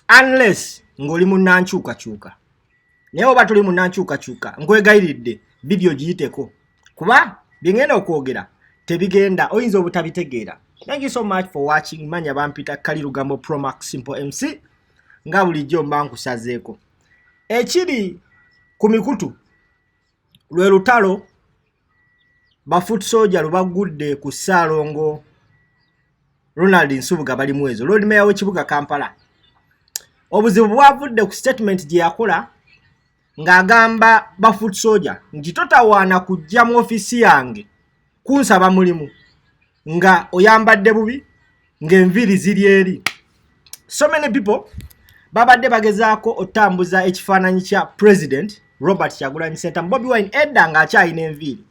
unless ngoli munanchuka chuka. Naye oba tuli munanchuka chuka nkwegayiridde video giyiteko kuba bingenda okwogera tebigenda oyinza obutabitegeera. Thank you so much for watching. Manya bampita Kalirugambo Promax Simple MC nga bulijjo mba nkusazeeko. Ekiri ku mikutu lwe lutalo ba foot soldier lubagudde ku Ssalongo Ronald Nsubuga bali mwezo Lord Mayor w'ekibuga Kampala. Obuzibu bwavudde ku statement gye yakola ng'agamba ba foot soldier nti totawaana kujja mu ofisi yange kunsaba mulimu nga oyambadde bubi ng'enviri ziri eri. So many people babadde bagezaako otambuza ekifaananyi kya President Robert Kyagulanyi Ssentamu Bobi Wine edda ng'akyalina enviri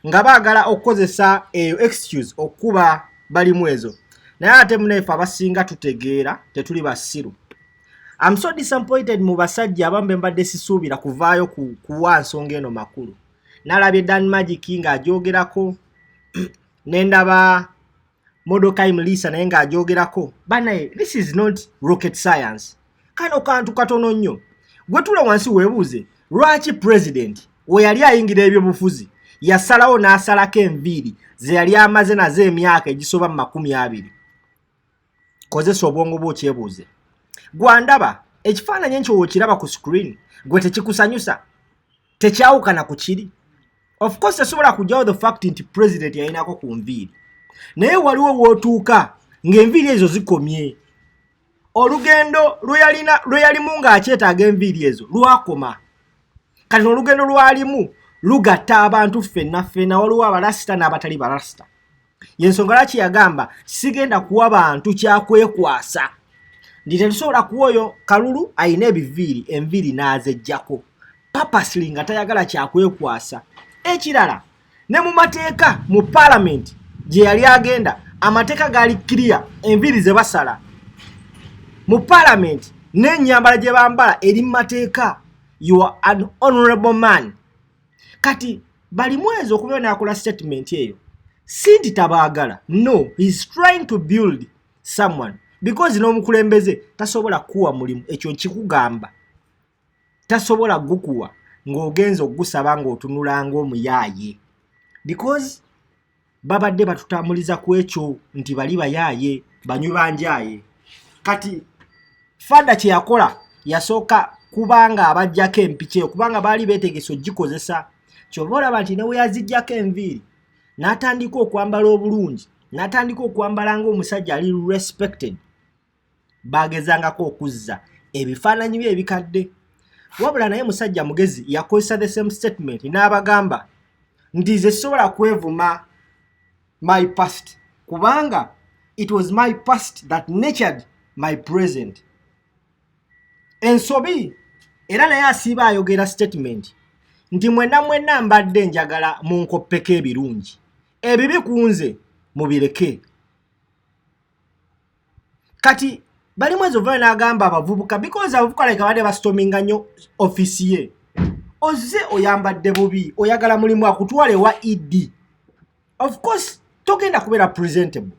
nga baagala okukozesa eyo excuse okuba bali mwezo. Naye ate muneefe abasinga tutegeera tetuli basiru. I'm so disappointed mu basajja abambe mbadde sisuubira kuvaayo kuwa nsonga eno makulu. Nalabye Dan Magic ng'ajogerako nendaba Modokai Mulisa naye ng'ajogerako. Banaye, this is not rocket science. Kano kantu katono nnyo. Gwe tula wansi weebuuze lwaki President we yali ayingira ebyobufuzi yasalawo n'asalako enviiri ze yali amaze nazo emyaka egisoba mu 20. Kozesa obwongo bwo okyebuuze. Gwandaba ekifaananyi ekyo w'okiraba ku screen gwe tekikusanyusa tekyawukana ku kiri. Of course tesobola kujjawo the fact nti President yayinako ku nviiri naye waliwo w'otuuka ng'enviiri ezo zikomye. Olugendo lwe yalimu ng'akyetaaga enviiri ezo lwakoma. Kati olugendo lwalimu lugatta abantu ffenna waliwo abalasita n'abatali balasita. Yensonga lwaki yagamba sigenda kuwa bantu kyakwekwasa ndi tetusobola kuwa oyo kalulu ayina ebiviiri enviiri n'azeggyako purposely nga tayagala kyakwekwasa. Ekirala ne mu mateeka mu Parliament gye yali agenda amateeka gaali clear enviiri ze basala mu Parliament n'ennyambala gye bambala eri mu mateeka. You are an honorable man. Kati bali mwezo okubeera n'akola statement eyo si nti tabaagala, no, he's trying to build someone because n'omukulembeze tasobola kuwa mulimu ekyo nkikugamba. Tasobola gukuwa ng'ogenza ogusaba ng'otunula ng'omuyaaye because babadde batutambuliza ku ekyo nti bali bayaaye banywi banjaaye. Kati fada kye yakola yasooka kubanga abajjako empiki eyo kubanga baali beetegese ogikozesa. Kyova olaba nti ne we yaziggyako enviiri n'atandika okwambala obulungi n'atandika okwambala ng'omusajja ali respected baagezangako okuzza ebifaananyi bye ebikadde. Wabula naye musajja mugezi yakozesa the same statement n'abagamba nti ze sobola kwevuma my past kubanga it was my past that nurtured my present. Ensobi era naye asiiba ayogera statement nti mwenna mbadde njagala munkoppeko ebirungi ebibi kunze mubireke. Kati bali mwezo vayo n'agamba abavubuka because abavubuka like abadde bastorminga nnyo ofisi ye ozze oyambadde bubi oyagala mulimu akutwale wa ED. Of course togenda kubeera presentable.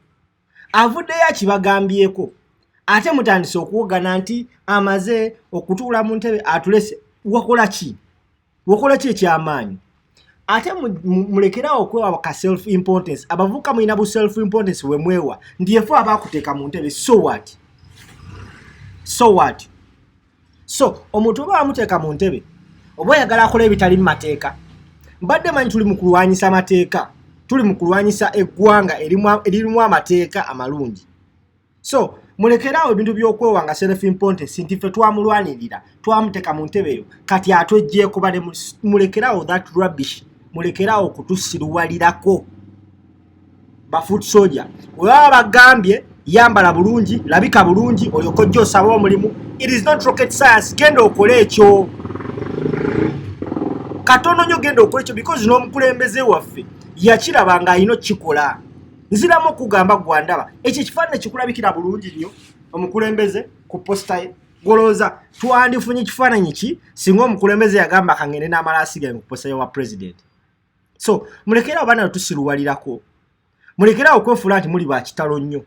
Avuddeyo akibagambyeko ate mutandise okuwogana nti amaze okutuula mu ntebe atulese. Wakola ki ekyamaanyi? Ate mulekerawo okwewa ka self importance. Abavuka mulina bu self importance we mwewa ndi yefu abakuteeka mu ntebe. So what? So omuntu oba amuteeka mu ntebe oba oyagala akola ebitali mu mateeka. Mbadde manyi tuli mu kulwanyisa mateeka, tuli mu kulwanyisa eggwanga eririmu amateeka amalungi. So mulekerawo ebintu by'okwewa nga self importance nti ffe twamulwanirira twamuteeka mu ntebe eyo kati atwejjeeko bale mulekerawo that rubbish. Mulekerawo kutusiruwalirako ba foot soldier. We baba bagambye yambala bulungi labika bulungi oyokojja osaba omulimu. It is not rocket science. Genda okole ekyo katono nnyo, genda okole ekyo because n'omukulembeze waffe yakiraba nga alina okukikola. Nziramu okugamba gwandaba ekyo ekifaananyi kikulabikira bulungi nnyo omukulembeze ku posta golooza twandifunye ekifaananyi ki singa omukulembeze yagamba kangende n'amalaasi gange ku posta y'owa President. So mulekerawo bana tusiruwalirako, mulekerawo kwefuula nti muli ba kitalo nnyo.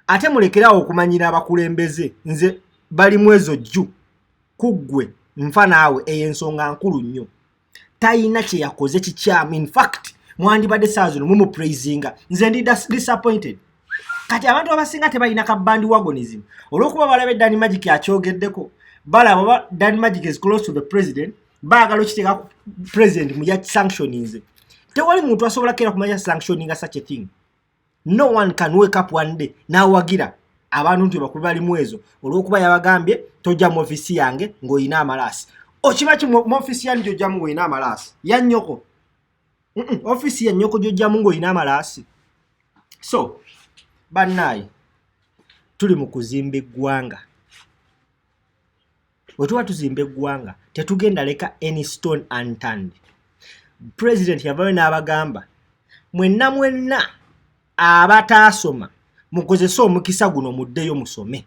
ate mulekerawo okumanyira abakulembeze nze bali mwezo jju kuggwe nfa naawe ey'ensonga nkulu nnyo tayina kye yakoze kikyamu in fact mwandibadde saa zino mumupraisinga nze ndi disappointed kati abantu abasinga tebalina kabbandi wagonism olw'okuba balabe Danny Magic akyogeddeko balaba Danny Magic is close to the president baagala okiteeka president mu ya sanctioninze tewali muntu asobola kera kumanya sanctioninga such a thing. No one can wake up one day n'awagira abantu nti bakulu bali mwezo olw'okuba yabagambye tojja mu ofisi yange ng'oyina amalaasi okiba mu ofisi yange gy'ojjamu ng'oyina amalaasi ya nnyoko ofisi ya nnyoko gy'ojjamu ng'oyina amalaasi. So bannaye tuli mu kuzimba eggwanga bwe tuba tuzimba eggwanga tetugenda leka any stone unturned. President yavayo n'abagamba mwenna abataasoma mukozese omukisa guno muddeyo musome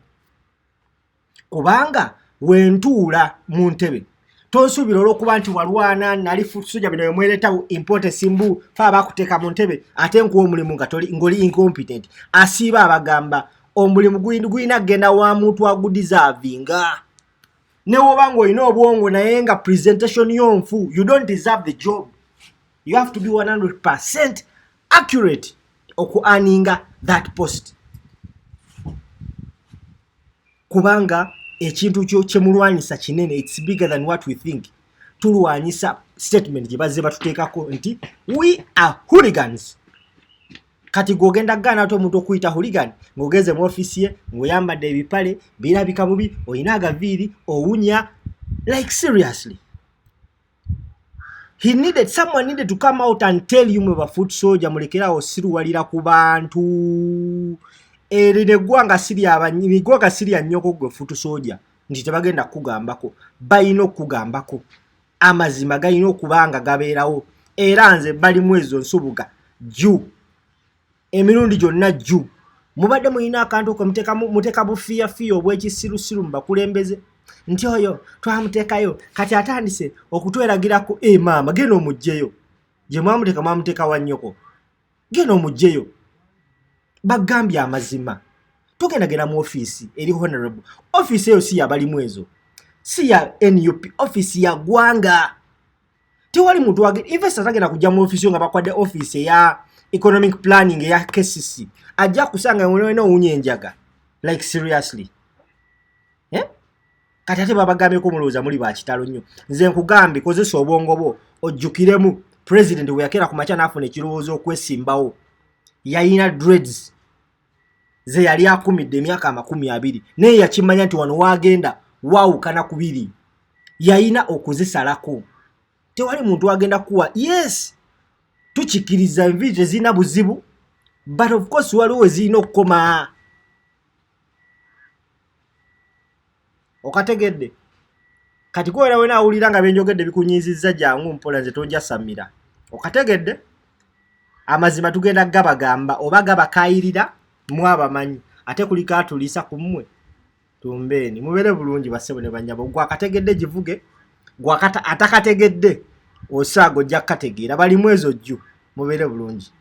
kubanga wentuula mu ntebe tonsuubira olw'okuba nti walwana nali soja bino bemweretawo importance mbu fa abakuteeka mu ntebe ate nkuwa omulimu nga ng'oli incompetent asiiba abagamba omulimu gulina kgenda wa muntu agudeservinga ne woba ng'olina obwongo naye nga presentation yonfu you don't deserve the job. You have to be 100% accurate okuaninga that post kubanga ekintu kyo kyemulwanyisa kinene it's bigger than what we think. Tulwanyisa statement gye bazze batuteekako nti we are hooligans. Kati gogenda gana ato omuntu okuyita hooligan ng'ogeze mu ofisi ye ng'oyambadde ebipale birabika bubi oyina agaviiri owunya like seriously. Someone needed to come out and tell you mwe foot soldier mulekerawo siruwalira ku bantu erine gwanga sirya nnyoko gwe foot soldier nti tebagenda kugambako bayina okugambako amazima galina okubanga gabeerawo era nze bali mwezo nsubuga jju emirundi gyonna jju mubadde mulina akantu ko muteeka bufiyafiya obw'ekisirusiru mu bakulembeze nti oyo twamuteekayo kati atandise okutweragirako maama genda omugjeyo gye mwamuteeka wa nnyoko genda omugjeyo bagambye amazima togendagenda mu ofiisi eri honorable ofiisi eyo si yabalimu ezo si ya NUP ofiisi ya ggwanga tewali muntu investors agenda kujja mu ofiisi nga bakwadde ofiisi eya economic planning eya KCC ajja kusanga mwena owunya enjaga like seriously kati ate babagambyeko mulowooza muli bakitalo nnyo nze nkugambye kozesa obwongo bwo ojjukiremu president we yakera ku makya n'afuna ekirowoozo okwesimbawo yayina dreads ze yali akumidde emyaka 20 naye yakimanya nti wano waagenda waawukana kubiri yayina okuzisalako tewali muntu wagenda kuwa yes tukikiriza enviri tezirina buzibu but of course waliwo ezirina okukoma okategedde kati kwera wena awulira nga benjogedde bikunyizizza jangu mpola nze tonja samira okategedde amazima tugenda gabagamba oba gabakayirira mwabamanyi ate kuliko atulisa ku mmwe tumbeni mubere bulungi basebo ne banyabo gwakategedde givuge gwakata atakategedde osaago ojja kategeera bali mwezo jju mubere bulungi.